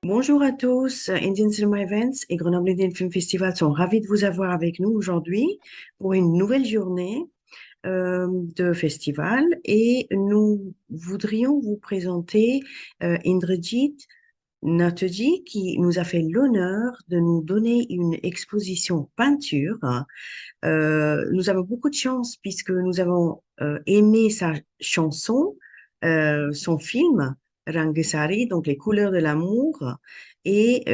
Bonjour à tous, Indian Cinema Events et Grenoble Indian Film Festival sont ravis de vous avoir avec nous aujourd'hui pour une nouvelle journée de festival et nous voudrions vous présenter Indrajit Nattoji qui nous a fait l'honneur de nous donner une exposition peinture. Nous avons beaucoup de chance puisque nous avons aimé sa chanson, son film, Rangi Saari, donc les couleurs de l'amour, et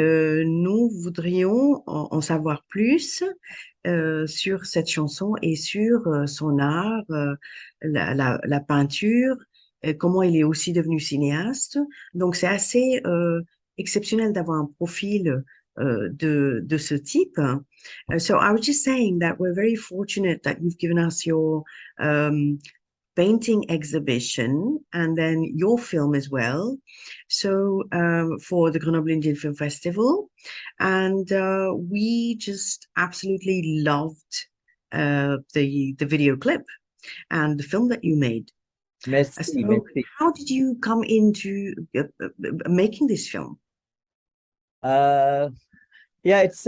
nous voudrions en savoir plus sur cette chanson et sur son art, la peinture, comment il est aussi devenu cinéaste. Donc c'est assez exceptionnel d'avoir un profil de ce type. So I was just saying that we're very fortunate that you've given us your painting exhibition and then your film as well. So for the Grenoble Indian Film Festival, and we just absolutely loved the video clip and the film that you made. Merci, So merci. how did you come into making this film? Yeah, it's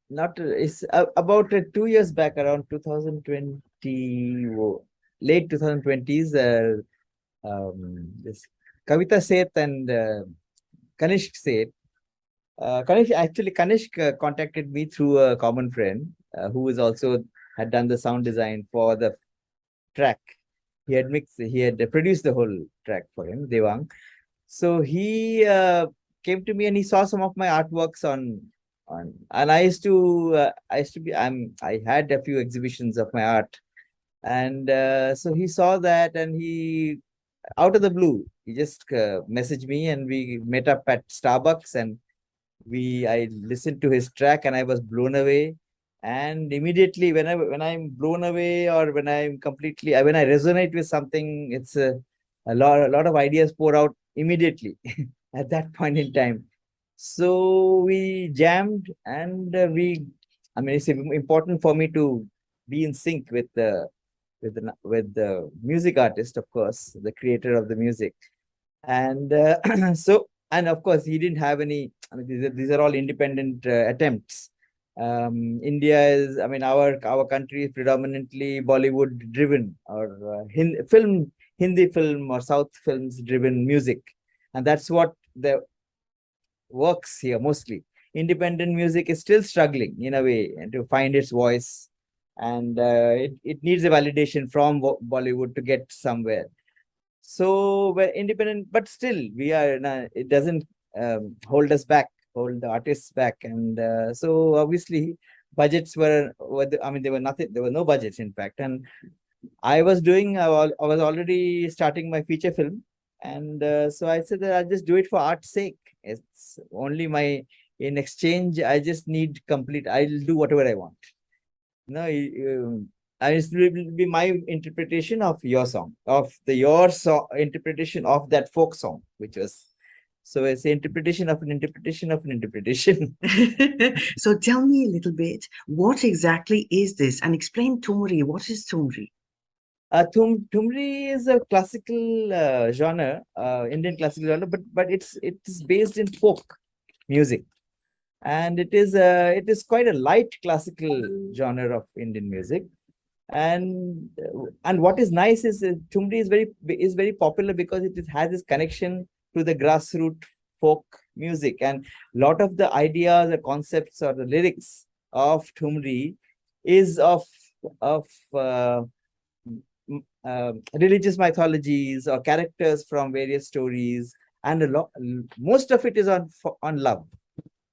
not. It's about 2 years back, around 2020, late 2020s. This Kavita Seth and Kanishk Seth. Kanishk contacted me through a common friend who is also had done the sound design for the track. He had produced the whole track for him, Devang. So he came to me and he saw some of my artworks and I used to be I had a few exhibitions of my art, and so he saw that and he, out of the blue, he just messaged me and we met up at Starbucks and I listened to his track and I was blown away. And immediately when I'm blown away or when I'm completely when I resonate with something, it's a lot of ideas pour out immediately at that point in time. So we jammed and it's important for me to be in sync with the music artist, of course, the creator of the music. And and of course he didn't have any. I mean, these are all independent attempts. India is, our country is predominantly Bollywood driven, or Hindi film or South films driven music, and that's what the works here mostly. Independent music is still struggling in a way and to find its voice, and it needs a validation from Bollywood to get somewhere. So we're independent, but still it doesn't hold the artists back. And so obviously budgets there were no budgets, in fact. And I was already starting my feature film. And so I said that I'll just do it for art's sake. It's only in exchange, I just need I'll do whatever I want. No, it will be my interpretation of your song, interpretation of that folk song, which was, so it's the interpretation of an interpretation of an interpretation. So tell me a little bit, what exactly is this? And explain Tumri. What is Tumri? Tumri is a classical genre, Indian classical genre, but it is based in folk music. And it is quite a light classical genre of Indian music. And what is nice is Tumri is very popular because it has this connection to the grassroots folk music, and a lot of the ideas, the concepts, or the lyrics of Tumri is of religious mythologies or characters from various stories, and most of it is on love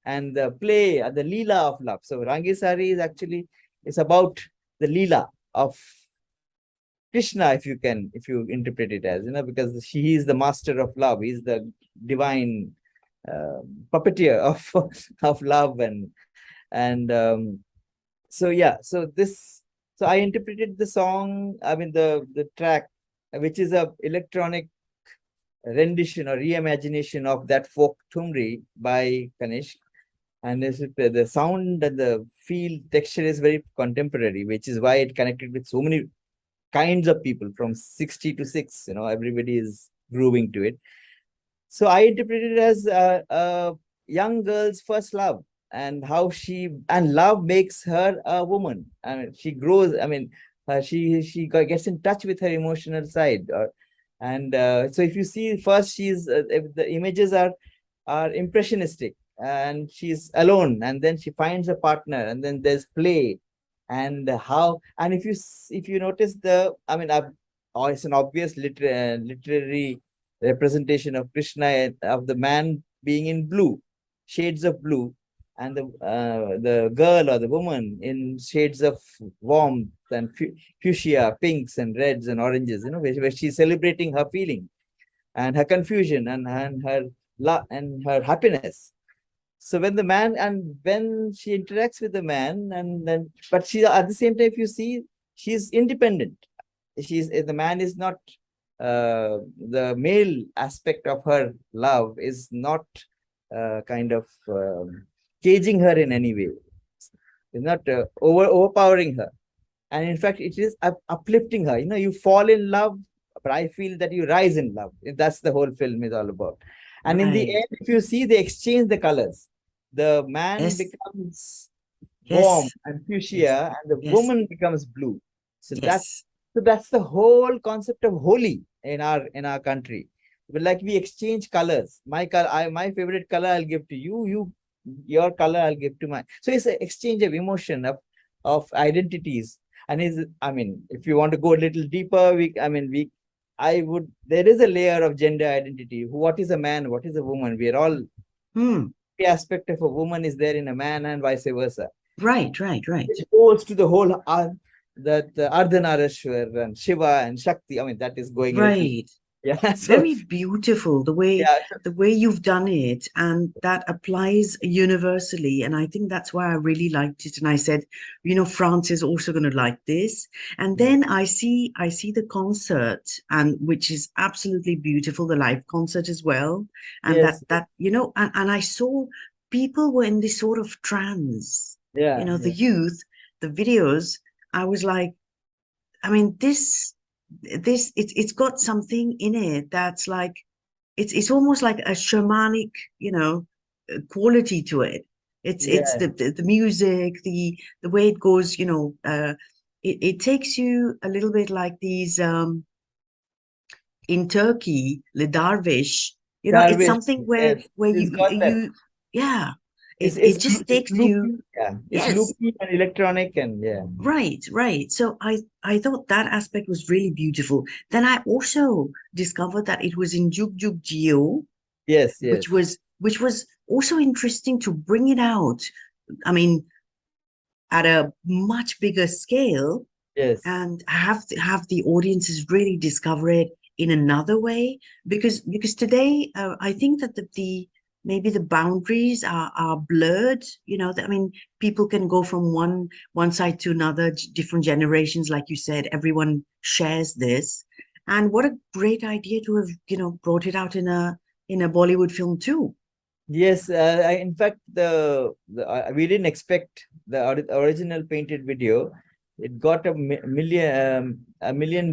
and the play, the Leela of love. So Rangi Saari is about the Leela of Krishna, if you interpret it as, because he is the master of love. He's the divine puppeteer of love, and so yeah. So So I interpreted the song, I mean the track, which is a electronic rendition or reimagination of that folk tumri by Kanishk. And the sound and the feel texture is very contemporary, which is why it connected with so many kinds of people from 60 to 6. Everybody is grooving to it. So I interpreted it as a young girl's first love, and how love makes her a woman. I mean, she grows. I mean, gets in touch with her emotional side. So if you see first, if the images are impressionistic, and she's alone, and then she finds a partner, and then there's play, and if you notice it's an obvious literary representation of Krishna, of the man being in blue, shades of blue, and the girl or the woman in shades of warmth and fuchsia, pinks and reds and oranges, where she's celebrating her feeling and her confusion and her love and her happiness. So when she interacts with the man, but she, at the same time, if you see, she's independent. The man is not, the male aspect of her love is not kind of caging her in any way. It's not overpowering her. And in fact, it is uplifting her. You fall in love, but I feel that you rise in love. That's the whole film is all about. And in the Right. end, if you see, they exchange the colors. The man Yes. becomes warm Yes. and Yes. fuchsia, and the Yes. woman becomes blue. So Yes. that's the whole concept of Holi in our country. Like, we exchange colors. My favorite color I'll give to you. Your color I'll give to mine. So it's an exchange of emotion, of identities. And if you want to go a little deeper, there is a layer of gender identity. What is a man? What is a woman? We are all, Hmm. the aspect of a woman is there in a man, and vice versa. Right. Right. Right. Which goes to the whole that Ardhanarishwar and Shiva and Shakti. That is going a little, Right. yeah. So Very beautiful the way yeah, you've done it, and that applies universally. And I think that's why I really liked it. And I said, France is also going to like this. And then I see the concert, and which is absolutely beautiful, the live concert as well. And yes, and I saw people were in this sort of trance, yeah, the yeah, youth, the videos. I was like, I mean, it's got something in it that's like it's almost like a shamanic, quality to it. It's yeah. the music, the way it goes, it takes you a little bit like these in Turkey, the Darvish, it's Darvish, something where yes, you it's got that. yeah, It's it it's just it's takes you. loopy, yeah. It's Yes. loopy and electronic, and yeah, Right, right. So I thought that aspect was really beautiful. Then I also discovered that it was in Jug Jug Jeyo, yes, which yes, was also interesting to bring it out. I mean, at a much bigger scale, yes, and have the audiences really discover it in another way, because today I think that the maybe the boundaries are blurred. I mean, people can go from one side to another, different generations, like you said, everyone shares this. And what a great idea to have brought it out in a Bollywood film too. yes. In fact, we didn't expect the original painted video. It got a million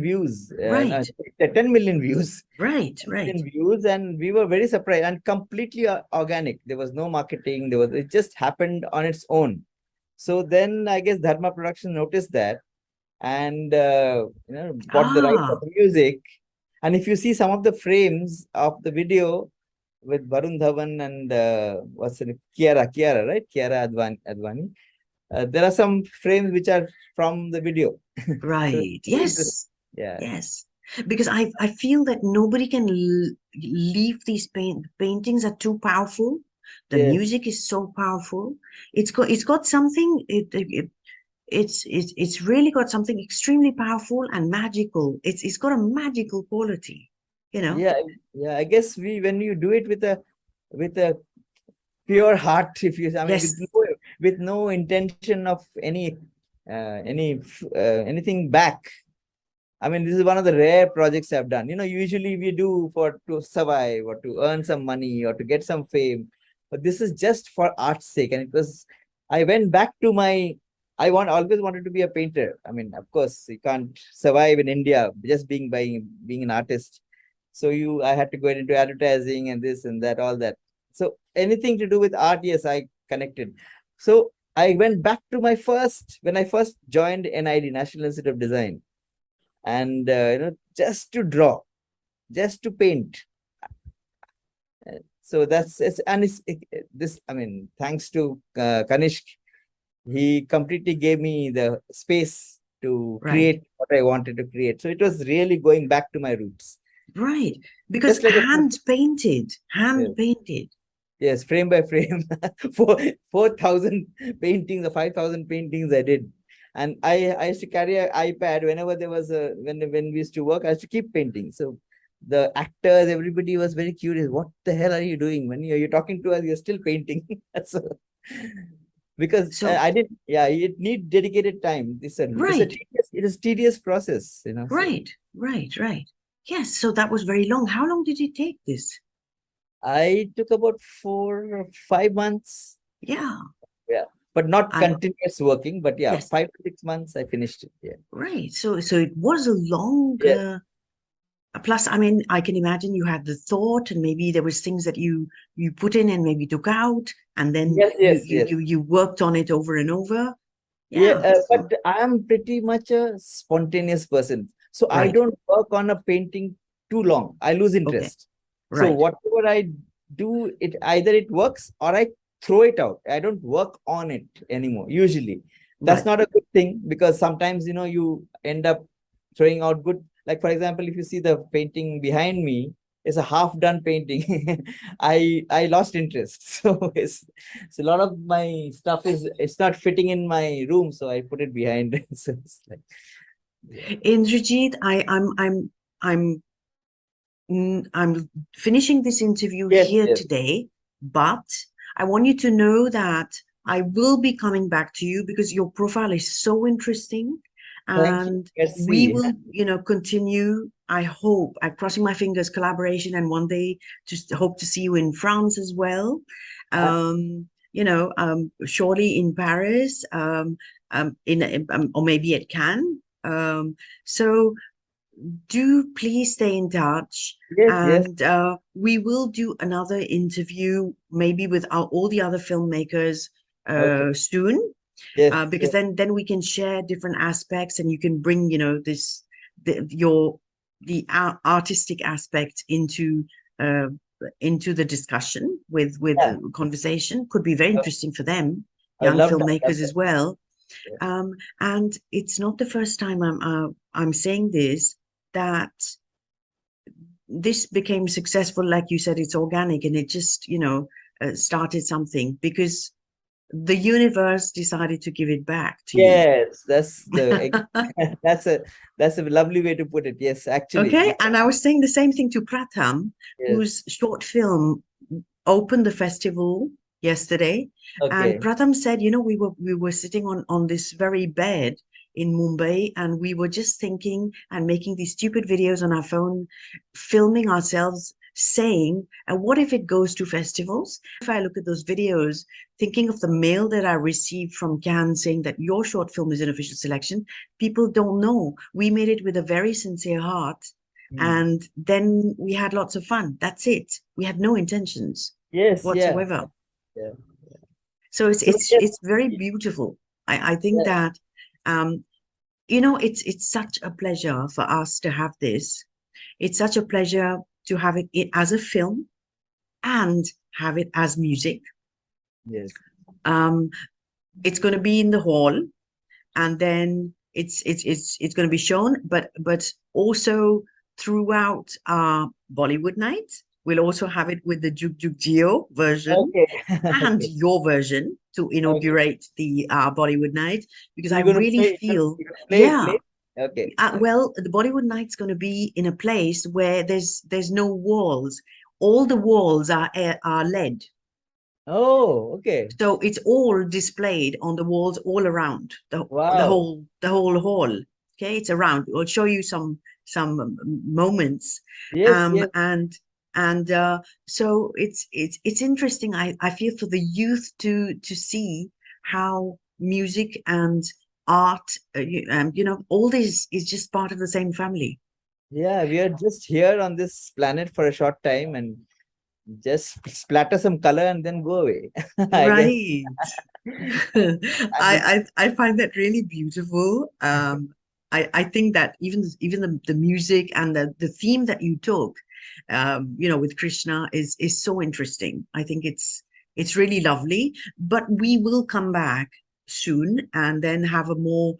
views, no, Right, 10 million views. right, right. Views, and we were very surprised, and completely organic. There was no marketing. It just happened on its own. So then I guess Dharma Production noticed that, and bought the rights of Ah, the music. And if you see some of the frames of the video with Varun Dhawan and what's it, Kiara, right? Kiara Advani. There are some frames which are from the video. So it's right. very interesting. Yes. Yeah. Yes, because I feel that nobody can leave these paintings are too powerful. The Yes. music is so powerful. It's got something. It's really got something extremely powerful and magical. It's got a magical quality. You know. Yeah. Yeah. I guess when you do it with a pure heart, if you, I mean, Yes. with no intention of any anything back. I mean, this is one of the rare projects I've done. Usually we do to survive or to earn some money or to get some fame, but this is just for art's sake. And I went back to always wanted to be a painter. I mean, of course, you can't survive in India just being an artist. So I had to go into advertising and this and that, all that. So anything to do with art, yes, I connected. So I went back to when I first joined NID, National Institute of Design, and just to draw, just to paint. So this. I mean, thanks to Kanishk, he completely gave me the space to create what I wanted to create. So it was really going back to my roots. Right, because like hand painted. Yes, frame by frame, 4,000 paintings or 5,000 paintings I did. And I used to carry an iPad whenever there was when we used to work. I used to keep painting. So the actors, everybody was very curious. What the hell are you doing when you're talking to us? You're still painting. So, because I didn't. Yeah, it need dedicated time. It is tedious process. Right. Yes. So that was very long. How long did it take this? I took about 4 or 5 months. Yeah. But not continuous working, but yes. 5 to 6 months I finished it. Yeah. Right. So it was a long plus, I mean, I can imagine you had the thought and maybe there was things that you put in and maybe took out, and then you worked on it over and over. But I am pretty much a spontaneous person. So I don't work on a painting too long. I lose interest. So whatever I do, either it works or I throw it out. I don't work on it anymore, usually. That's not a good thing, because sometimes, you end up throwing out good. Like, for example, if you see the painting behind me, it's a half-done painting. I lost interest. So a lot of my stuff it's not fitting in my room, so I put it behind. So it's like, Indrajit, I'm finishing this interview here today, but I want you to know that I will be coming back to you because your profile is so interesting, and we will, continue. I hope, I'm crossing my fingers, collaboration, and one day just hope to see you in France as well. Surely in Paris, or maybe at Cannes. So do please stay in touch, and we will do another interview maybe with all the other filmmakers soon, because then we can share different aspects, and you can bring the artistic aspect into the discussion with the conversation. Could be very interesting for them, young filmmakers as well. And it's not the first time I'm saying this, that this became successful. Like you said, it's organic, and it just started something because the universe decided to give it back to you. Yes, that's a lovely way to put it. Yes, actually. Okay, and I was saying the same thing to Pratham, whose short film opened the festival yesterday. And Pratham said, we were sitting on this very bed in Mumbai, and we were just thinking and making these stupid videos on our phone, filming ourselves, saying, and what if it goes to festivals? If I look at those videos, thinking of the mail that I received from Cannes saying that your short film is an official selection, people don't know. We made it with a very sincere heart. And then we had lots of fun. That's it. We had no intentions whatsoever. So it's very beautiful. I think that it's such a pleasure for us to have this. It's such a pleasure to have it as a film and have it as music. Yes. It's going to be in the hall, and then it's going to be shown, but also throughout our Bollywood nights. We'll also have it with the Jug Jug Jeyo version and your version to inaugurate the Bollywood night, because I really feel well, the Bollywood night's going to be in a place where there's no walls. All the walls are LED. Oh, okay. So it's all displayed on the walls all around Wow. the whole hall. Okay, it's around. We'll show you some moments, Yes, yes. and so it's interesting. I feel for the youth to see how music and art, all this is just part of the same family. Yeah, we are just here on this planet for a short time and just splatter some color and then go away. I guess. Right. And this, I find that really beautiful. I think that even the music and the theme that you took, with Krishna is so interesting. I think it's really lovely. But we will come back soon and then have a more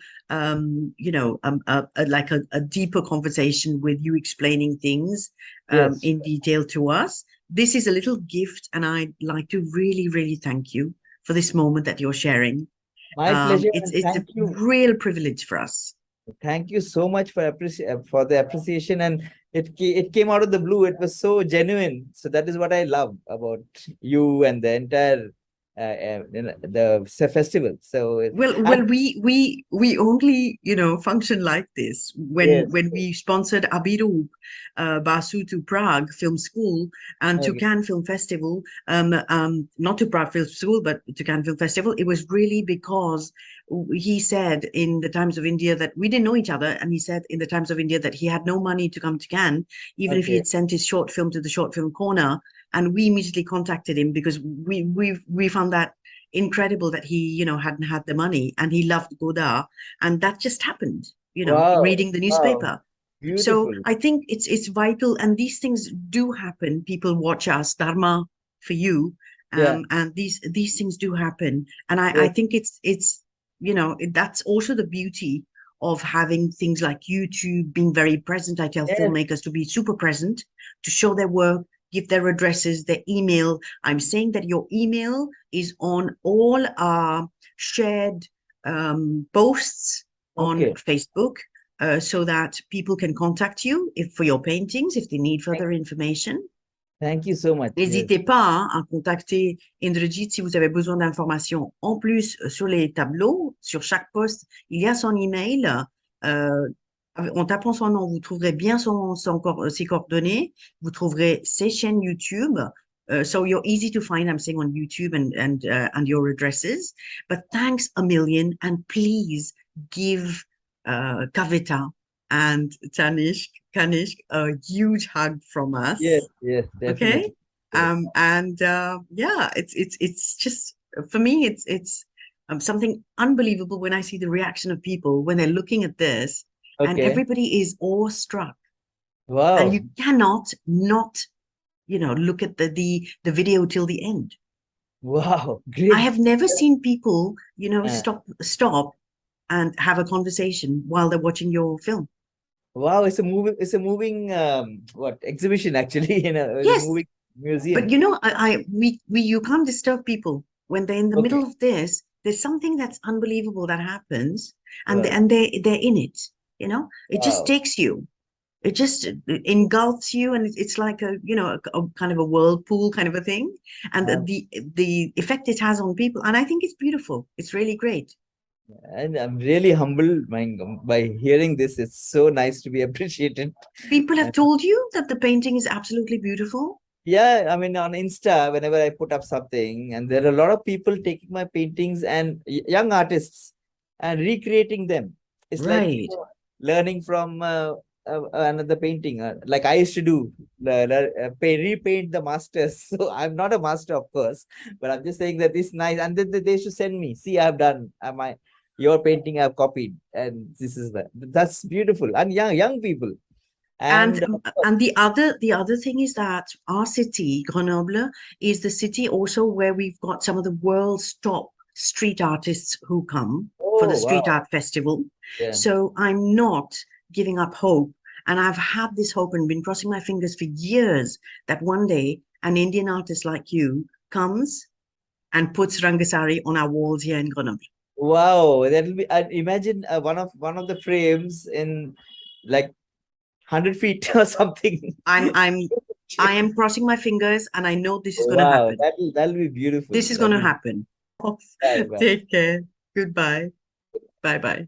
like a deeper conversation with you explaining things yes, in detail to us. This is a little gift, and I'd like to really, really thank you for this moment that you're sharing. my pleasure, and It's a thank you. real privilege for us. Thank you so much for for the appreciation, and it came out of the blue. It was so genuine. So that is what I love about you and the entire the festival. So Well, and we only function like this yes, when we sponsored Abiru Basu to Prague Film School and to okay, Cannes Film Festival. Not to Prague Film School, but to Cannes Film Festival. It was really because he said in the Times of India that we didn't know each other, and he said in the Times of India that he had no money to come to Cannes, even if he okay, had sent his short film to the short film corner. And we immediately contacted him because we found that incredible that he hadn't had the money, and he loved Godard, and that just happened, wow, reading the wow, newspaper. So beautiful. I think it's vital, and these things do happen. People watch us, Dharma for you, Yeah, and these things do happen, and I yes, think it's that's also the beauty of having things like YouTube being very present. I tell yes, filmmakers to be super present, to show their work, give their addresses, their email. I'm saying that your email is on all our shared posts on okay. Facebook, so that people can contact you if for your paintings, if they need further information. Thank you so much. Yes. N'hésitez pas à contacter Indrajit si vous avez besoin d'informations. En plus, sur les tableaux, sur chaque poste, il y a son email. Euh, en tapant son nom, vous trouverez bien ses coordonnées. Vous trouverez ses chaînes YouTube. So you're easy to find, I'm saying, on YouTube and your addresses. But thanks a million, and please give Kavita and Kanishk a huge hug from Yes, us. yes, Okay. definitely. Yes. And yeah, it's just for me, it's something unbelievable when I see the reaction of people when they're looking at this, and Okay. everybody is awestruck, and Wow. you cannot not look at the video till the end. Wow. I Great. have never seen people Uh, stop and have a conversation while they're watching your film. wow, it's a moving what exhibition actually in a Yes, moving but museum. we you can't disturb people when they're in the Okay. middle of this. There's something that's unbelievable that happens, and Wow. they're in it. It just Wow. takes you. It just engulfs you, and it's like a kind of a whirlpool kind of a thing, and Um, the effect it has on people. And I think it's beautiful. It's really great. and I'm really humbled by hearing this. It's so nice to be appreciated. People have And told you that the painting is absolutely beautiful. yeah, I mean, on Insta, whenever I put up something, and there are a lot of people taking my paintings and young artists and recreating them. It's like Right. learning from another painting, like I used to do, repaint the masters. So I'm not a master, of course, but I'm just saying that it's nice. And then they should send me, see, I've done your painting, I've copied, and this is that's beautiful. And young people. And And the other thing is that our city, Grenoble, is the city also where we've got some of the world's top street artists who come for the oh, street wow. art festival. Yeah. So I'm not giving up hope. And I've had this hope and been crossing my fingers for years that one day an Indian artist like you comes and puts Rangi Saari on our walls here in Grenoble. Wow, that will be. Imagine one of the frames in like 100 feet or something. I'm I am crossing my fingers and I know this is going to Wow, happen. that'll be beautiful. This is going to That'll be happen. bye bye. Take care. Goodbye. Bye bye.